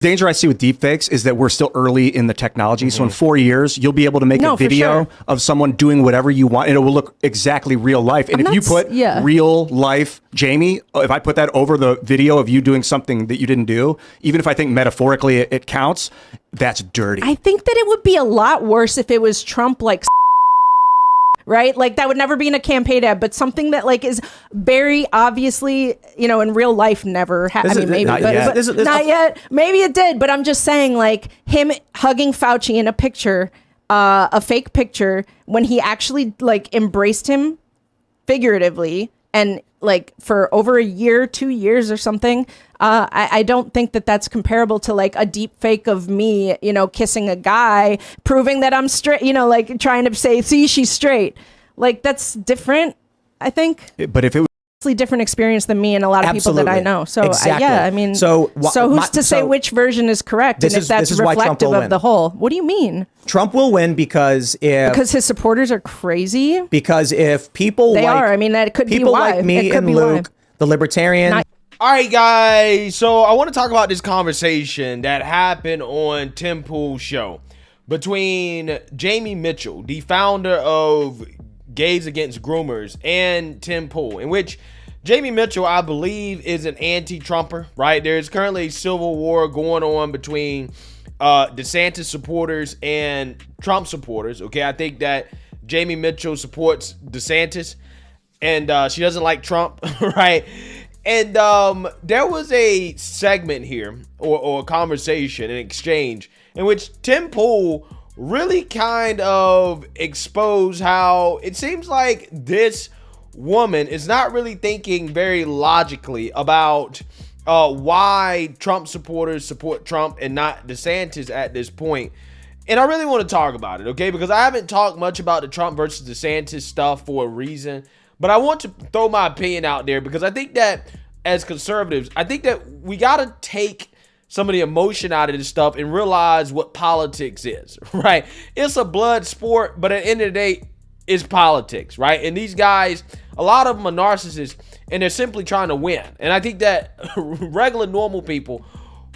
danger I see with deepfakes is that we're still early in the technology. So in 4 years, you'll be able to make a video of someone doing whatever you want, and it will look exactly real life. And if you put real life Jamie, if I put that over the video of you doing something that you didn't do, even if I think metaphorically it counts, that's dirty. I think that it would be a lot worse if it was Trump like right? Like that would never be in a campaign ad, but something that like is very obviously, you know, in real life never happened. I mean, maybe, but not yet. Maybe it did, but I'm just saying like him hugging Fauci in a picture, a fake picture, when he actually like embraced him figuratively and like for over a year, 2 years or something. I don't think that that's comparable to like a deep fake of me, you know, kissing a guy, proving that I'm straight, you know, like trying to say, see, she's straight. Like that's different, I think. But if it was different experience than me and a lot of people that I know. So yeah, I mean, so who's to say which version is correct and if that's reflective of the whole? What do you mean? Trump will win because his supporters are crazy. Because if people I mean, that could be why. Like me and Luke, the libertarian. All right, guys. So I want to talk about this conversation that happened on Tim Pool's show between Jamie Mitchell, the founder of Gays Against Groomers, and Tim Pool, in which Jamie Mitchell, I believe, is an anti-Trumper, right? There's currently a civil war going on between DeSantis supporters and Trump supporters, okay? I think that Jamie Mitchell supports DeSantis, and she doesn't like Trump, right? And there was a segment here, or a conversation, an exchange, in which Tim Pool really kind of exposed how it seems like this woman is not really thinking very logically about why Trump supporters support Trump and not DeSantis at this point. And I really want to talk about it, okay? Because I haven't talked much about the Trump versus DeSantis stuff for a reason. But I want to throw my opinion out there because I think that as conservatives, I think that we got to take some of the emotion out of this stuff and realize what politics is, right? It's a blood sport, but at the end of the day, it's politics, right? And these guys, a lot of them are narcissists, and they're simply trying to win. And I think that regular, normal people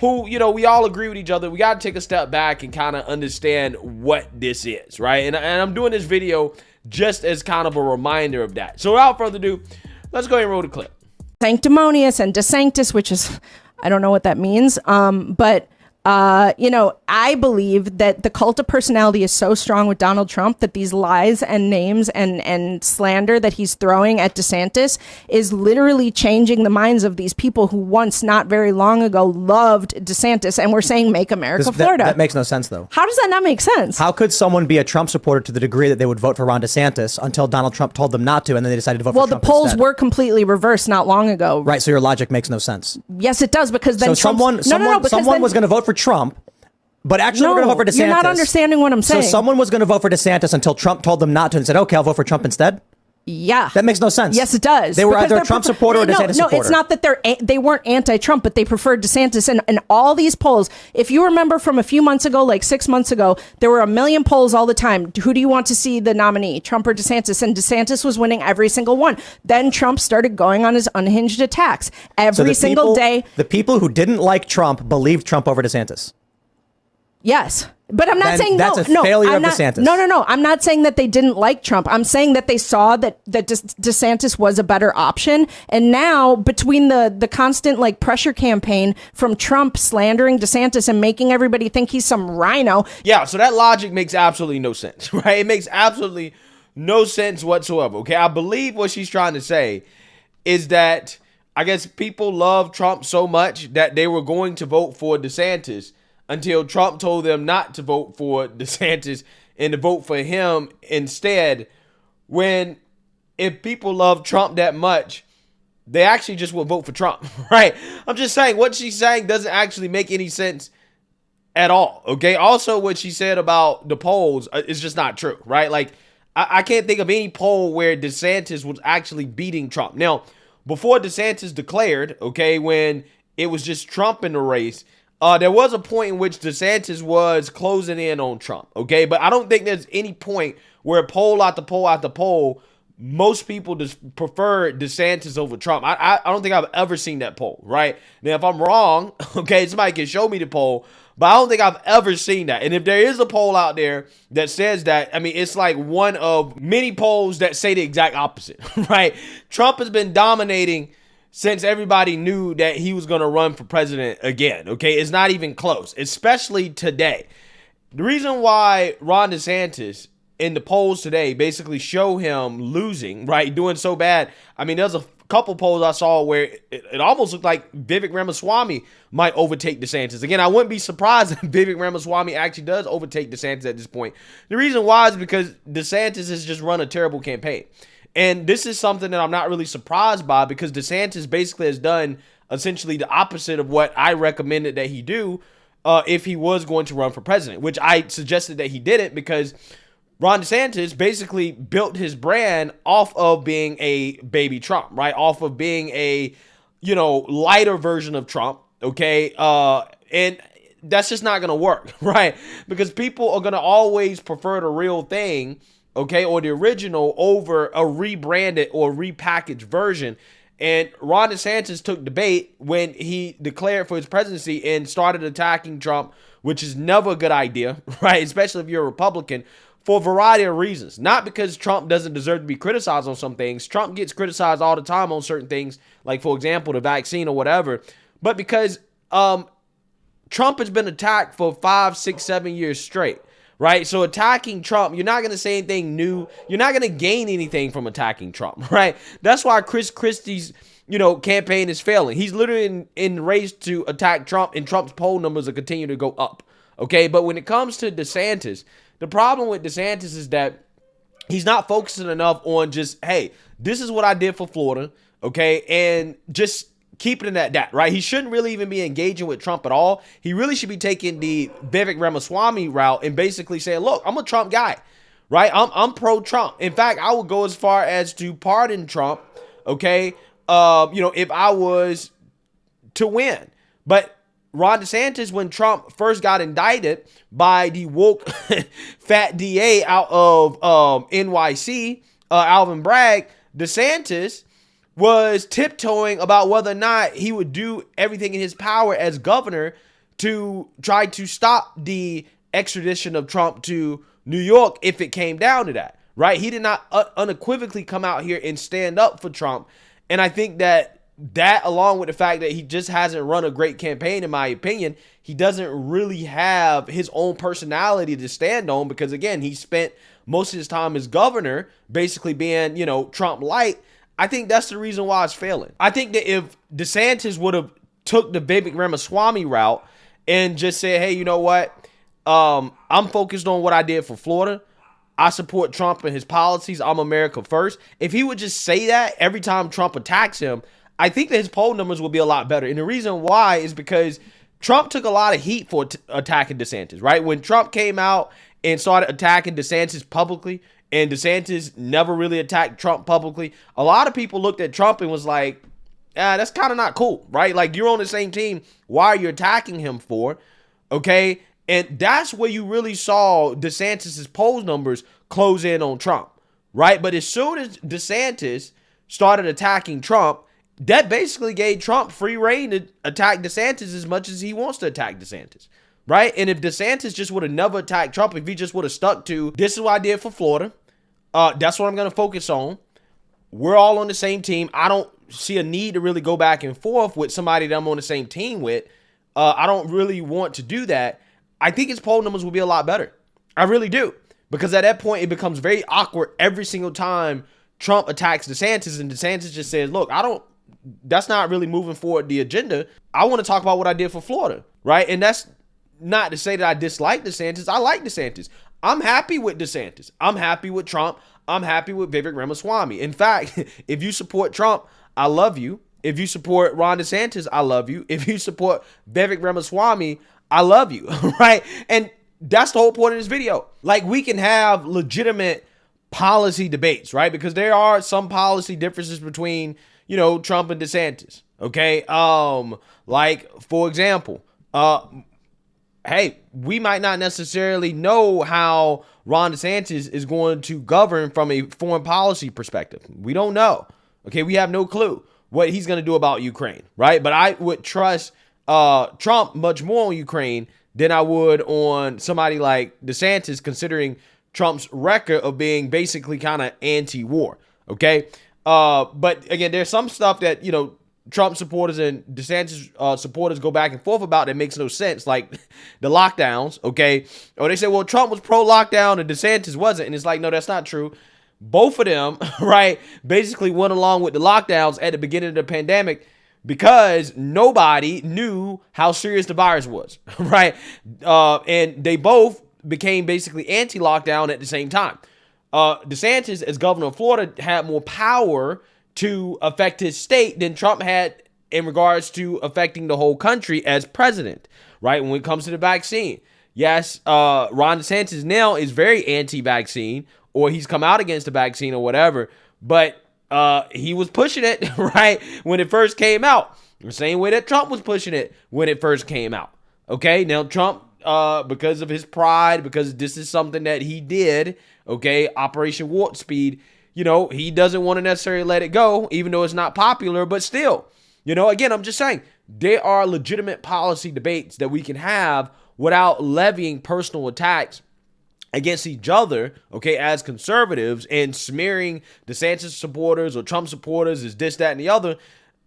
who, you know, we all agree with each other, we got to take a step back and kind of understand what this is, right? And I'm doing this video just as kind of a reminder of that. So without further ado, let's go ahead and roll the clip. Sanctimonious and DeSantis, which is, I don't know what that means, but you know, I believe that the cult of personality is so strong with Donald Trump that these lies and names and slander that he's throwing at DeSantis is literally changing the minds of these people who once, not very long ago, loved DeSantis and were saying, make America Florida. That makes no sense, though. How does that not make sense? How could someone be a Trump supporter to the degree that they would vote for Ron DeSantis until Donald Trump told them not to, and then they decided to vote for Trump instead? Well, the polls were completely reversed not long ago. Right, so your logic makes no sense. Yes, it does, because then someone was going to vote for Trump, but actually we're going to vote for DeSantis. You're not understanding what I'm saying. So someone was going to vote for DeSantis until Trump told them not to and said, okay, I'll vote for Trump instead? Yeah. That makes no sense. Yes, it does. They were either a Trump supporter or DeSantis supporter. No, it's not that they weren't anti-Trump, but they preferred DeSantis. And all these polls, if you remember from a few months ago, like 6 months ago, there were a million polls all the time. Who do you want to see the nominee, Trump or DeSantis? And DeSantis was winning every single one. Then Trump started going on his unhinged attacks every single day. The people who didn't like Trump believed Trump over DeSantis. Yes. But I'm not saying that's a failure of DeSantis. No. I'm not saying that they didn't like Trump. I'm saying that they saw that DeSantis was a better option. And now, between the constant like pressure campaign from Trump slandering DeSantis and making everybody think he's some rhino. Yeah, so that logic makes absolutely no sense, right? It makes absolutely no sense whatsoever. Okay, I believe what she's trying to say is that I guess people love Trump so much that they were going to vote for DeSantis until Trump told them not to vote for DeSantis and to vote for him instead. When if people love Trump that much, they actually just will vote for Trump, right? I'm just saying what she's saying doesn't actually make any sense at all, okay? Also, what she said about the polls is just not true, right? Like, I can't think of any poll where DeSantis was actually beating Trump. Now, before DeSantis declared, okay, when it was just Trump in the race, there was a point in which DeSantis was closing in on Trump, okay? But I don't think there's any point where poll after poll after poll most people prefer DeSantis over Trump. I don't think I've ever seen that poll, right? Now, if I'm wrong, okay, somebody can show me the poll, but I don't think I've ever seen that. And if there is a poll out there that says that, I mean, it's like one of many polls that say the exact opposite, right? Trump has been dominating since everybody knew that he was going to run for president again, okay? It's not even close, especially today. The reason why Ron DeSantis in the polls today basically show him losing, right, doing so bad. I mean, there's a couple polls I saw where it almost looked like Vivek Ramaswamy might overtake DeSantis. Again, I wouldn't be surprised if Vivek Ramaswamy actually does overtake DeSantis at this point. The reason why is because DeSantis has just run a terrible campaign. And this is something that I'm not really surprised by, because DeSantis basically has done essentially the opposite of what I recommended that he do if he was going to run for president, which I suggested that he didn't, because Ron DeSantis basically built his brand off of being a baby Trump, right? Off of being a, lighter version of Trump, okay? And that's just not going to work, right? Because people are going to always prefer the real thing, okay, or the original over a rebranded or repackaged version. And Ron DeSantis took the bait when he declared for his presidency and started attacking Trump, which is never a good idea, right? Especially if you're a Republican, for a variety of reasons. Not because Trump doesn't deserve to be criticized on some things. Trump gets criticized all the time on certain things, like, for example, the vaccine or whatever. But because Trump has been attacked for 5, 6, 7 years straight, right? So attacking Trump, you're not going to say anything new. You're not going to gain anything from attacking Trump, right? That's why Chris Christie's, campaign is failing. He's literally in the race to attack Trump, and Trump's poll numbers are continue to go up, okay? But when it comes to DeSantis, the problem with DeSantis is that he's not focusing enough on just, hey, this is what I did for Florida, okay? And just keeping it at that, right? He shouldn't really even be engaging with Trump at all. He really should be taking the Vivek Ramaswamy route and basically saying, look, I'm a Trump guy, right? I'm pro-Trump. In fact, I would go as far as to pardon Trump, okay? If I was to win. But Ron DeSantis, when Trump first got indicted by the woke fat DA out of NYC, Alvin Bragg, DeSantis was tiptoeing about whether or not he would do everything in his power as governor to try to stop the extradition of Trump to New York if it came down to that, right? He did not unequivocally come out here and stand up for Trump. And I think that along with the fact that he just hasn't run a great campaign, in my opinion, he doesn't really have his own personality to stand on, because, again, he spent most of his time as governor basically being, Trump light. I think that's the reason why it's failing. I think that if DeSantis would have took the Vivek Ramaswamy route and just said, hey, you know what? I'm focused on what I did for Florida. I support Trump and his policies. I'm America first. If he would just say that every time Trump attacks him, I think that his poll numbers will be a lot better. And the reason why is because Trump took a lot of heat for attacking DeSantis, right? When Trump came out and started attacking DeSantis publicly, and DeSantis never really attacked Trump publicly, a lot of people looked at Trump and was like, that's kind of not cool, right? Like, you're on the same team. Why are you attacking him for? Okay? And that's where you really saw DeSantis' poll numbers close in on Trump, right? But as soon as DeSantis started attacking Trump, that basically gave Trump free reign to attack DeSantis as much as he wants to attack DeSantis, right? And if DeSantis just would have never attacked Trump, if he just would have stuck to, this is what I did for Florida, that's what I'm going to focus on. We're all on the same team. I don't see a need to really go back and forth with somebody that I'm on the same team with. I don't really want to do that. I think his poll numbers will be a lot better. I really do. Because at that point, it becomes very awkward every single time Trump attacks DeSantis, and DeSantis just says, look, that's not really moving forward the agenda. I want to talk about what I did for Florida, right? And that's not to say that I dislike DeSantis. I like DeSantis. I'm happy with DeSantis. I'm happy with Trump. I'm happy with Vivek Ramaswamy. In fact, if you support Trump, I love you. If you support Ron DeSantis, I love you. If you support Vivek Ramaswamy, I love you, right? And that's the whole point of this video. Like, we can have legitimate policy debates, right? Because there are some policy differences between, Trump and DeSantis, okay? Like, for example, hey, we might not necessarily know how Ron DeSantis is going to govern from a foreign policy perspective. We don't know. Okay, we have no clue what he's going to do about Ukraine, right? But I would trust Trump much more on Ukraine than I would on somebody like DeSantis, considering Trump's record of being basically kind of anti-war, okay? But again, there's some stuff that, Trump supporters and DeSantis supporters go back and forth about that makes no sense, like the lockdowns, okay? Or they say, well, Trump was pro-lockdown and DeSantis wasn't, and it's like, no, that's not true. Both of them, right, basically went along with the lockdowns at the beginning of the pandemic because nobody knew how serious the virus was, right? And they both became basically anti-lockdown at the same time. DeSantis, as governor of Florida, had more power to affect his state than Trump had in regards to affecting the whole country as president, right? When it comes to the vaccine. Yes, Ron DeSantis now is very anti-vaccine, or he's come out against the vaccine or whatever, but he was pushing it, right, when it first came out. The same way that Trump was pushing it when it first came out. Okay, now Trump, because of his pride, because this is something that he did, okay, Operation Warp Speed, he doesn't want to necessarily let it go, even though it's not popular, but still, again, I'm just saying, there are legitimate policy debates that we can have without levying personal attacks against each other, okay, as conservatives, and smearing DeSantis supporters or Trump supporters as this, that, and the other.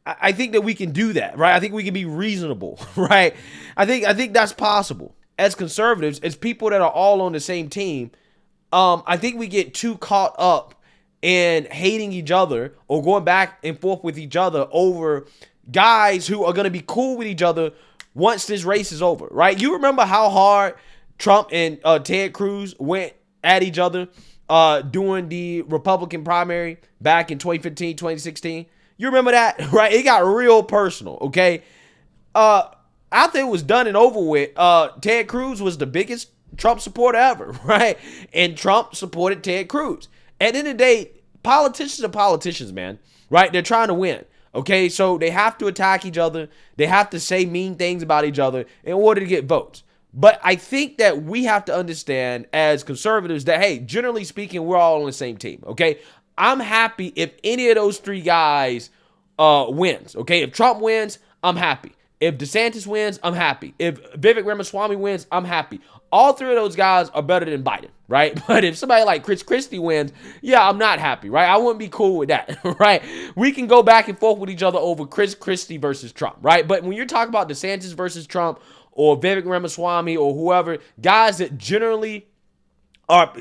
I think that we can do that, right? I think we can be reasonable, right? I think that's possible. As conservatives, as people that are all on the same team, I think we get too caught up in hating each other or going back and forth with each other over guys who are going to be cool with each other once this race is over, right? You remember how hard Trump and Ted Cruz went at each other during the Republican primary back in 2015, 2016? You remember that, right? It got real personal, okay? After it was done and over with, Ted Cruz was the biggest Trump supporter ever, right? And Trump supported Ted Cruz. At the end of the day, politicians are politicians, man, right? They're trying to win, okay? So they have to attack each other. They have to say mean things about each other in order to get votes. But I think that we have to understand as conservatives that, hey, generally speaking, we're all on the same team, okay? I'm happy if any of those three guys wins, okay? If Trump wins, I'm happy. If DeSantis wins, I'm happy. If Vivek Ramaswamy wins, I'm happy. All three of those guys are better than Biden, right? But if somebody like Chris Christie wins, yeah, I'm not happy, right? I wouldn't be cool with that, right? We can go back and forth with each other over Chris Christie versus Trump, right? But when you're talking about DeSantis versus Trump or Vivek Ramaswamy or whoever, guys that generally are,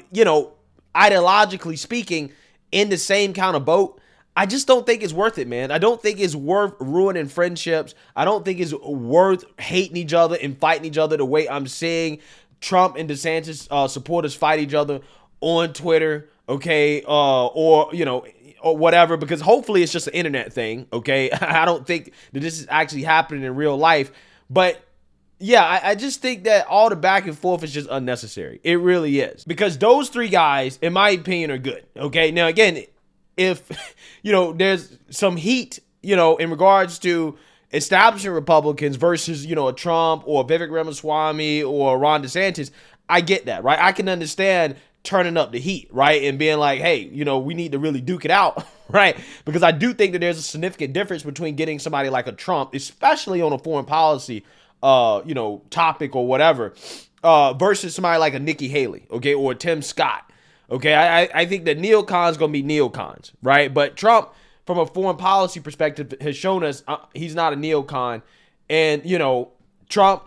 ideologically speaking, in the same kind of boat, I just don't think it's worth it, man. I don't think it's worth ruining friendships. I don't think it's worth hating each other and fighting each other the way I'm seeing Trump and DeSantis supporters fight each other on Twitter, okay, or whatever, because hopefully it's just an internet thing, okay? I don't think that this is actually happening in real life, but yeah, I just think that all the back and forth is just unnecessary. It really is. Because those three guys, in my opinion, are good. Okay. Now, again, if, there's some heat, in regards to establishment Republicans versus, a Trump or Vivek Ramaswamy or Ron DeSantis, I get that, right? I can understand turning up the heat, right? And being like, hey, we need to really duke it out, right? Because I do think that there's a significant difference between getting somebody like a Trump, especially on a foreign policy topic or whatever, versus somebody like a Nikki Haley, okay, or Tim Scott, okay. I think that neocons gonna be neocons, right? But Trump, from a foreign policy perspective, has shown us he's not a neocon, and Trump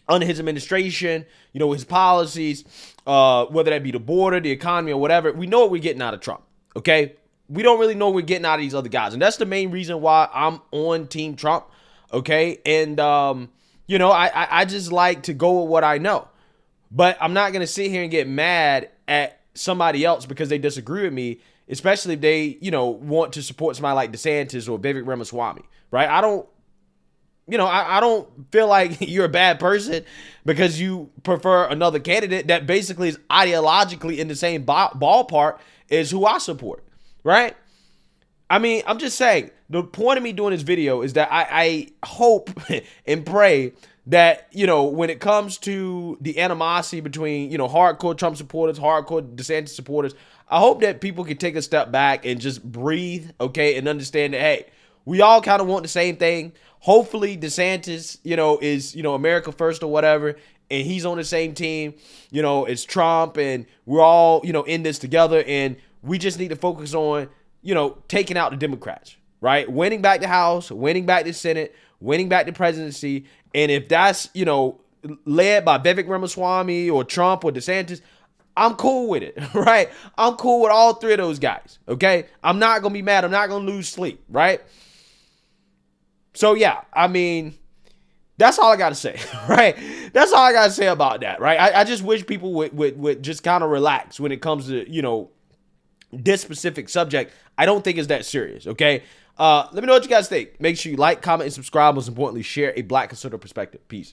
under his administration, his policies, whether that be the border, the economy, or whatever, we know what we're getting out of Trump, okay. We don't really know what we're getting out of these other guys, and that's the main reason why I'm on Team Trump, okay, and I just like to go with what I know. But I'm not going to sit here and get mad at somebody else because they disagree with me, especially if they, want to support somebody like DeSantis or Vivek Ramaswamy, right? I don't feel like you're a bad person because you prefer another candidate that basically is ideologically in the same ballpark as who I support, right? I mean, I'm just saying, the point of me doing this video is that I hope and pray that, you know, when it comes to the animosity between, you know, hardcore Trump supporters, hardcore DeSantis supporters, I hope that people can take a step back and just breathe, okay, and understand that, hey, we all kind of want the same thing. Hopefully DeSantis, you know, is, you know, America first or whatever, and he's on the same team, you know, as Trump, and we're all, you know, in this together, and we just need to focus on, you know, taking out the Democrats, right? Winning back the House, winning back the Senate, winning back the presidency. And if that's, you know, led by Vivek Ramaswamy or Trump or DeSantis, I'm cool with it, right? I'm cool with all three of those guys, okay? I'm not going to be mad. I'm not going to lose sleep, right? So, yeah, I mean, that's all I got to say, right? That's all I got to say about that, right? I just wish people would just kind of relax when it comes to, you know, this specific subject. I don't think it's that serious, okay? Let me know what you guys think. Make sure you like, comment, and subscribe. Most importantly, share a Black conservative perspective. Peace.